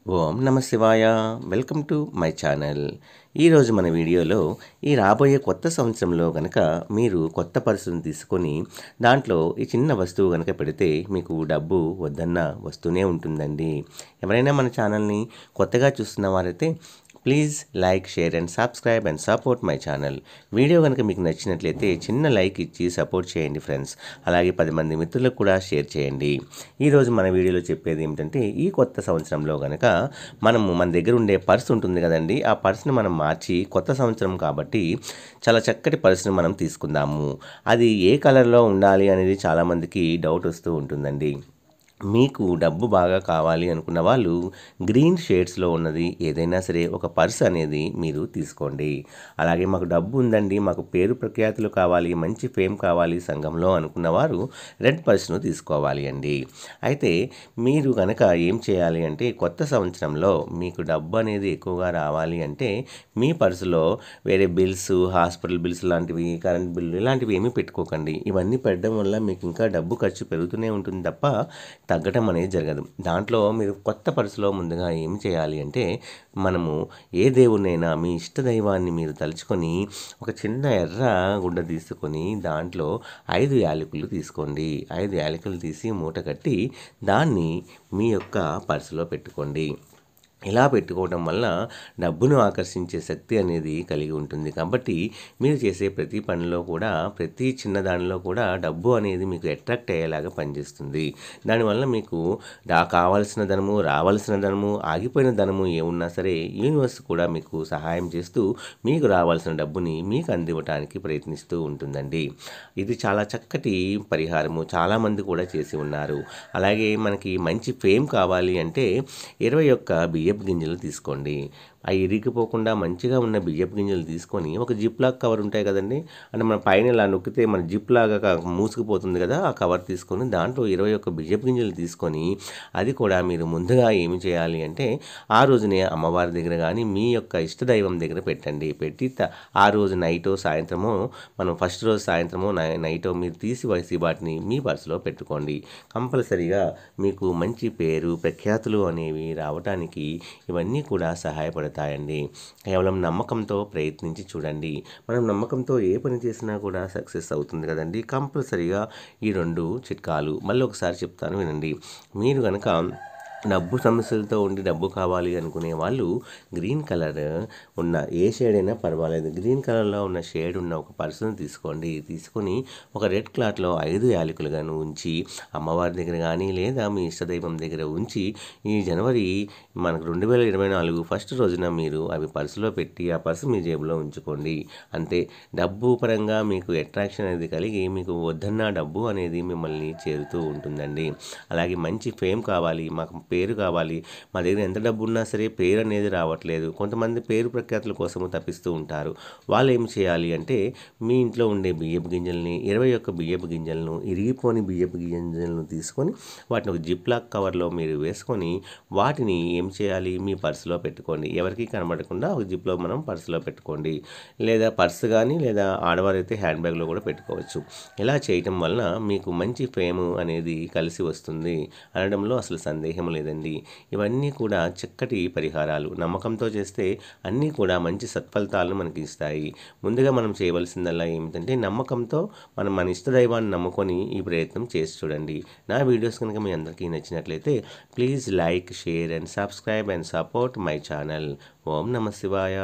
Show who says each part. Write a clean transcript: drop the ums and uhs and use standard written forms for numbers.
Speaker 1: ఓం నమ శివాయ. Welcome to my channel. ఈరోజు మన వీడియోలో ఈ రాబోయే కొత్త సంవత్సరంలో కనుక మీరు కొత్త పర్సును తీసుకొని దాంట్లో ఈ చిన్న వస్తువు కనుక పెడితే మీకు డబ్బు వద్దన్న వస్తూనే ఉంటుందండి. ఎవరైనా మన ఛానల్ని కొత్తగా చూస్తున్న వారైతే please like, share and subscribe and support my channel. Video కనుక మీకు నచ్చినట్లయితే చిన్న లైక్ ఇచ్చి సపోర్ట్ చేయండి ఫ్రెండ్స్. అలాగే 10 మంది మిత్రులకు కూడా షేర్ చేయండి. ఈరోజు మన వీడియోలో చెప్పేది ఏమిటంటే, ఈ కొత్త సంవత్సరంలో కనుక మన దగ్గర ఉండే పర్స్ ఉంటుంది కదండి, ఆ పర్స్ని మనం మార్చి కొత్త సంవత్సరం కాబట్టి చాలా చక్కటి పర్స్ని మనం తీసుకుందాము. అది ఏ కలర్లో ఉండాలి అనేది చాలామందికి డౌట్ వస్తూ ఉంటుందండి. మీకు డబ్బు బాగా కావాలి అనుకున్న వాళ్ళు గ్రీన్ షేడ్స్లో ఉన్నది ఏదైనా సరే ఒక పర్స్ అనేది మీరు తీసుకోండి. అలాగే మాకు డబ్బు ఉందండి, మాకు పేరు ప్రఖ్యాతులు కావాలి, మంచి ఫేమ్ కావాలి సంఘంలో అనుకున్న వారు రెడ్ పర్స్ను తీసుకోవాలి అండి. అయితే మీరు కనుక ఏం చేయాలి అంటే, కొత్త సంవత్సరంలో మీకు డబ్బు అనేది ఎక్కువగా రావాలి అంటే మీ పర్సులో వేరే బిల్స్, హాస్పిటల్ బిల్స్ లాంటివి, కరెంట్ బిల్లు ఇలాంటివి ఏమీ పెట్టుకోకండి. ఇవన్నీ పెట్టడం వల్ల మీకు ఇంకా డబ్బు ఖర్చు పెరుగుతూనే ఉంటుంది తప్ప తగ్గటం అనేది జరగదు. దాంట్లో మీరు కొత్త పర్సులో ముందుగా ఏం చేయాలి అంటే, మనము ఏ దేవుడినైనా మీ ఇష్ట దైవాన్ని మీరు తలుచుకొని ఒక చిన్న ఎర్ర గుడ్డ తీసుకొని దాంట్లో 5 యాలకులు తీసుకోండి. 5 యాలకులు తీసి మూట కట్టి దాన్ని మీ యొక్క పర్సులో పెట్టుకోండి. ఇలా పెట్టుకోవడం వల్ల డబ్బును ఆకర్షించే శక్తి అనేది కలిగి ఉంటుంది. కాబట్టి మీరు చేసే ప్రతి పనిలో కూడా, ప్రతి చిన్న దానిలో కూడా డబ్బు అనేది మీకు అట్రాక్ట్ అయ్యేలాగా పనిచేస్తుంది. దానివల్ల మీకు కావాల్సిన ధనము, రావాల్సిన ధనము, ఆగిపోయిన ధనము ఏమున్నా సరే యూనివర్స్ కూడా మీకు సహాయం చేస్తూ మీకు రావాల్సిన డబ్బుని మీకు అందివ్వటానికి ప్రయత్నిస్తూ ఉంటుందండి. ఇది చాలా చక్కటి పరిహారము, చాలామంది కూడా చేసి ఉన్నారు. అలాగే మనకి మంచి ఫేమ్ కావాలి అంటే 21 బియ్యపు గింజలు తీసుకోండి. అవి ఇరిగిపోకుండా మంచిగా ఉన్న బియ్యపు గింజలు తీసుకొని ఒక జిప్ లాక్ కవర్ ఉంటాయి కదండి, అంటే మన పైన ఇలా నొక్కితే మన జిప్ లాగా మూసుకుపోతుంది కదా, ఆ కవర్ తీసుకొని దాంట్లో 21 బియ్యపు గింజలు తీసుకొని అది కూడా మీరు ముందుగా ఏమి చేయాలి అంటే, ఆ రోజునే అమ్మవారి దగ్గర కానీ మీ యొక్క ఇష్టదైవం దగ్గర పెట్టండి. పెట్టి ఆ రోజు నైటో సాయంత్రమో, మనం ఫస్ట్ రోజు సాయంత్రమో నైటో మీరు తీసి వాటిని మీ పర్సులో పెట్టుకోండి. కంపల్సరీగా మీకు మంచి పేరు ప్రఖ్యాతులు అనేవి రావడానికి ఇవన్నీ కూడా సహాయపడతాయండి. కేవలం నమ్మకంతో ప్రయత్నించి చూడండి. మనం నమ్మకంతో ఏ పని చేసినా కూడా సక్సెస్ అవుతుంది కదండి. కంపల్సరీగా ఈ 2 చిట్కాలు మళ్ళీ ఒకసారి చెప్తాను వినండి. మీరు కనుక డబ్బు సమస్యలతో ఉండి డబ్బు కావాలి అనుకునే వాళ్ళు గ్రీన్ కలర్ ఉన్న ఏ షేడ్ అయినా పర్వాలేదు, గ్రీన్ కలర్లో ఉన్న షేడ్ ఉన్న ఒక పర్సును తీసుకోండి. తీసుకొని ఒక రెడ్ క్లాత్లో 5 యాలకులుగాను ఉంచి అమ్మవారి దగ్గర కానీ లేదా మీ ఇష్టదైవం దగ్గర ఉంచి ఈ జనవరి మనకు 2024 ఫస్ట్ రోజున మీరు అవి పర్సులో పెట్టి ఆ పర్సు మీ జేబులో ఉంచుకోండి. అంతే. డబ్బు పరంగా మీకు అట్రాక్షన్ అనేది కలిగి మీకు వద్దన్న డబ్బు అనేది మిమ్మల్ని చేరుతూ ఉంటుందండి. అలాగే మంచి ఫేమ్ కావాలి, మాకు పేరు కావాలి, మా దగ్గర ఎంత డబ్బు ఉన్నా సరే పేరు అనేది రావట్లేదు, కొంతమంది పేరు ప్రఖ్యాతుల కోసము తప్పిస్తూ ఉంటారు. వాళ్ళు ఏం చేయాలి అంటే, మీ ఇంట్లో ఉండే బియ్యపు గింజల్ని 21 బియ్యపు గింజలను, ఇరిగిపోని బియ్యపు గింజలను తీసుకొని వాటిని ఒక జిప్ లాక్ కవర్లో మీరు వేసుకొని వాటిని ఏం చేయాలి, మీ పర్సులో పెట్టుకోండి. ఎవరికి కనబడకుండా ఒక జిప్లో మనం పర్సులో పెట్టుకోండి. లేదా పర్సు కానీ లేదా ఆడవారైతే హ్యాండ్ బ్యాగ్లో కూడా పెట్టుకోవచ్చు. ఇలా చేయటం వలన మీకు మంచి ఫేమ్ అనేది కలిసి వస్తుంది అనడంలో అసలు సందేహం లేదండి. ఇవన్నీ కూడా చక్కటి పరిహారాలు. నమ్మకంతో చేస్తే అన్నీ కూడా మంచి సత్ఫలితాలను మనకి ఇస్తాయి. ముందుగా మనం చేయవలసిందల్లా ఏమిటంటే, నమ్మకంతో మన ఇష్టదైవాన్ని నమ్ముకొని ఈ ప్రయత్నం చేసి చూడండి. నా వీడియోస్ కనుక మీ అందరికీ నచ్చినట్లయితే please like, share and subscribe and support my channel. ఓం నమ శివాయ.